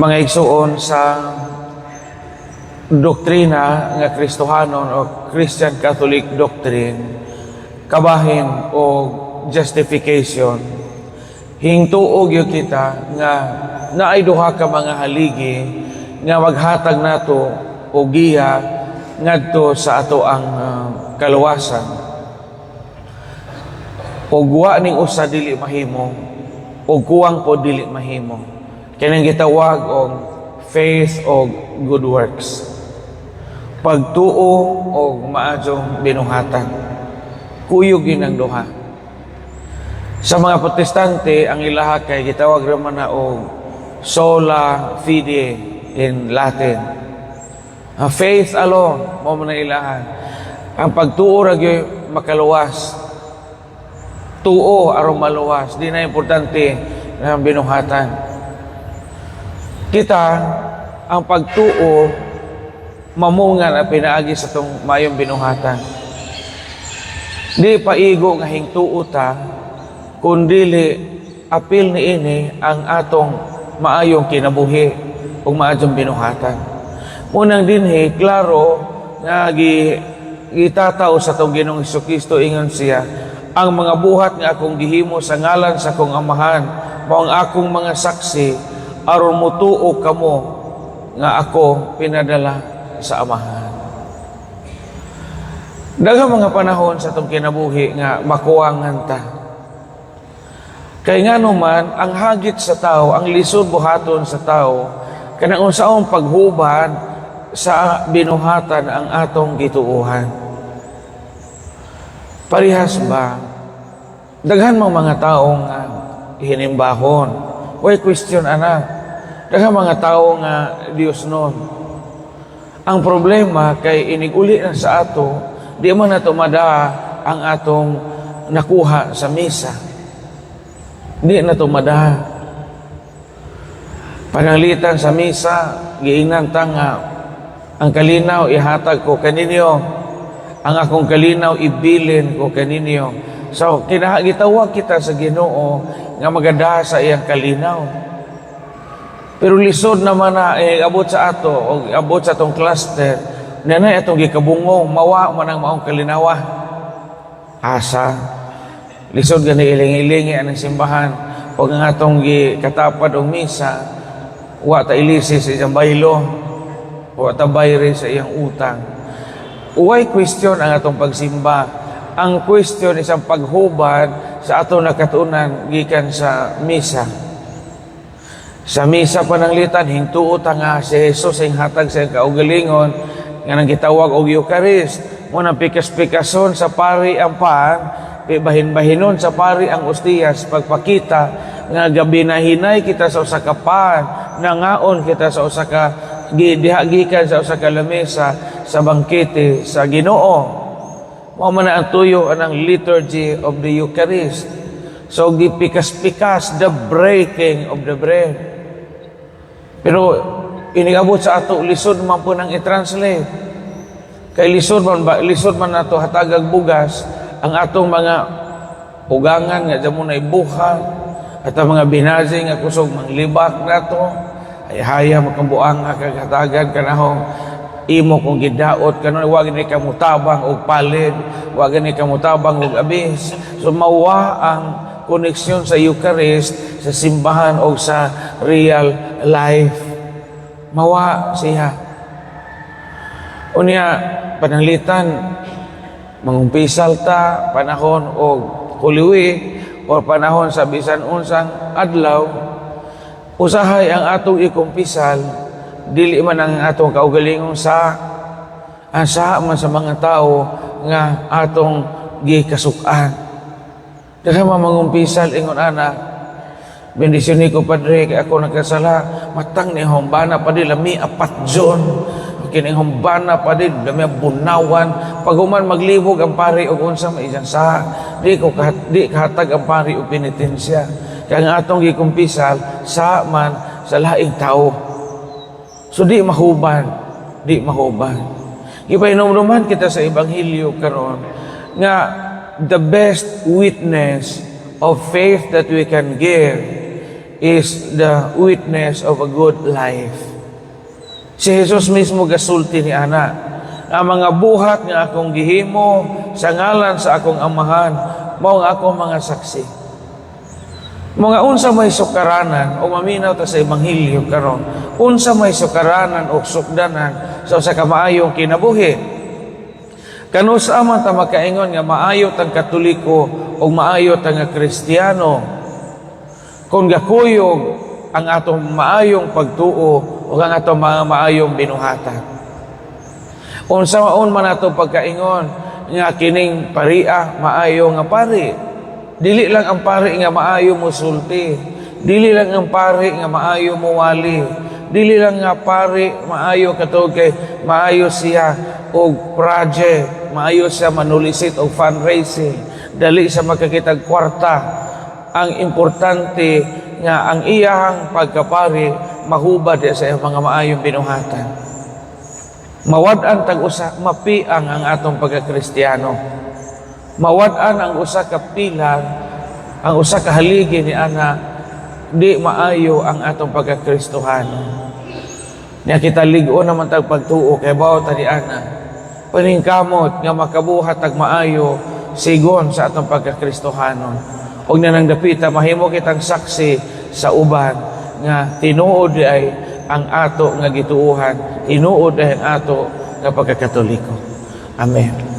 Mga igsuon sa doktrina nga Kristohanon o Christian Catholic doctrine, kabahin o justification, hingtuog yung kita nga naay duha ka mga haligi nga maghatag nato o giya ngadto sa ato ang kaluwasan. Og wa ning usa dili mahimo, og kuwang po dili mahimo. Kanang gitawag og faith o good works. Pagtuo o maadjong binuhatan. Kuyog yun ang duha. Sa mga protestante, ang ilaha kay gitawag raman na og sola fide in Latin. Faith alone, mo man ilahan. Ang pagtuo ra gyud makaluwas. Tuo aron maluwas. Di na importante ang binuhatan. Kita, ang pagtuo, mamungan at pinaagi sa itong mayong binuhatan. Di paigo nga hingtuo ta, kundili apil ni ini ang atong maayong kinabuhi o maayong binuhatan. Munang dinhi, klaro, nga gitataw sa itong Ginoong Jesucristo, ingon siya, ang mga buhat nga akong gihimo sa ngalan sa akong amahan, mo ang akong mga saksi, aron mutuo kamo nga ako pinadala sa amahan. Daghang mga panahon sa itong kinabuhi nga makuwangan ta. Kay nga naman, ang hagit sa tao, ang lisod buhaton sa tao, kanang unsaon paghubad sa binuhatan ang atong gituuhan. Parihas ba? Daghan mga taong hinimbahon. Why question anak? Daghang mga tao nga Dios nun. Ang problema kay iniguli na sa ato, di man nato mada ang atong nakuha sa misa. Di na to mada. Pananglitan sa misa, giingnan ta nga ang kalinaw ihatag ko kaninyo, ang akong kalinaw ibilin ko kaninyo. So, gitawag kita sa Ginoo nga maganda sa iyang kalinaw. Pero lisod naman na abot sa ato o abot sa atong cluster, nanay atong gikabungong, mawa man ang maong kalinawa. Asa, lisod gani iling-ilingi ang simbahan, o ang atong gikatapad o misa, wa ta ilisi sa iyang baylo, wa ta bayri sa iyang utang. Uway question ang atong pagsimba. Ang question isang paghubad sa ato nakatunan gikan sa misa. Sa misa pananglitan hingtuo ta nga si Jesus ang hatag sa kaugalingon nga nang gitawag og Eucharist. Mo nang pikas-pikason sa pari ang pan, bahin-bahinon sa pari ang ostiyas, pagpakita nga gabi na hinay kita sa usa ka pan, nangaon kita sa usa ka gidihagikan sa usa ka lamesa sa bangkete sa Ginoo. Mao man ang tuyo anang liturgy of the Eucharist. So gipikas-pikas the breaking of the bread. Pero inigabot sa ato lisod man po nang i-translate. Kay lisod man nato hatagag bugas ang atong mga ugangan nga damo na ibuhat at ang mga binazi nga kusog manglibak nato ay haya makambuang nga kagatagan kanahong imo kung gidaot kanon wag ni kamutabang og palid, wag ni kamutabang og abis. So mawa ang koneksyon sa Eucharist sa simbahan o sa real life. Mawa siya. Unya pananglitan mangumpisal ta panahon og Holy Week o panahon sa bisan unsang adlaw, usahay ang atong ikumpisal dili man ang atong kaugalingong sa asa man sa mga tao nga atong gikasukan. Daghang mangumpisal ingon ana, bendisyon ko padre kay ako nagkasala, matang ni humbana pa di lami apat jon. Kining humbana pa di lami bunawan. Pag human maglibog ang pari og unsa maisang sa di kahatag ang pari og penitensya. Kaya nga atong gikumpisal sa man sa laing tao. So di mahuban. Ipainomduman kita sa Ebanghelyo karon nga the best witness of faith that we can give is the witness of a good life. Si Jesus mismo gasulti ni ana, ang mga buhat nga akong gihimo sa ngalan sa akong amahan, mao nga akong mga saksi. Mga unsa may sukaranan o maminaw ta sa Ebanghelyo karon, unsa may sukaranan o sukdanan sa usa ka maayong kinabuhi. Kanusa man ta makaingon nga maayo tang Katoliko o maayo tang Kristiyano kung gakuyog ang atong maayong pagtuo o ang atong mga maayong binuhatan. Unsa maun man ato pagkaingon nga kining paria maayo nga pari. Dili lang ang pari nga maayo mo sulti. Dili lang ang pari nga maayo mo wali. Dili lang nga pari maayo katog kay maayo siya og project, maayo siya manulisit og fundraising. Dali sa makakitag kwarta. Ang importante nga ang iyang pagkapari mahubad sa mga maayong binuhatan. Mawad-an tag-usa, mapiang ang atong pagka-Kristiyano. Mawad-an ang usa ka pilar, ang usa ka haligi ni ana, di maayo ang atong pagka-Kristohano. Nya kita lig-o naman tag pagtuo kay bawat ani ana. Paningkamot nga makabuhat tag maayo sigon sa atong pagka-Kristohano. Og nanang dapita mahimo kitang saksi sa uban nga tinuod ay ang ato nga gituuhan, tinuod ay ang ato nga pagka-Katoliko. Amen.